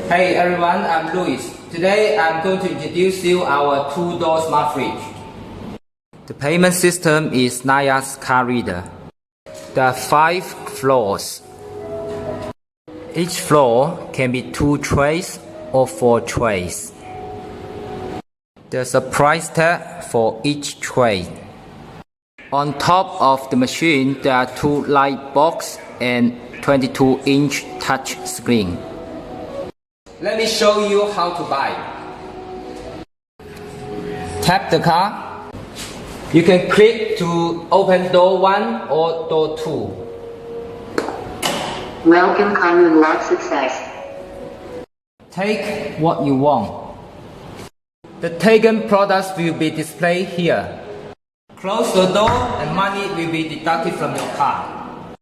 Hey everyone, I'm Luis. Today I'm going to introduce you our two-door smart fridge. The payment system is Naya's card reader. There are 5 floors. Each floor can be 2 trays or 4 trays. There's a price tag for each tray. On top of the machine, there are 2 light boxes and 22-inch touch screen. Let me show you how to buy. Tap the card. You can click to open door 1 or door 2. Welcome card unlock success. Take what you want. The taken products will be displayed here. Close the door and money will be deducted from your card.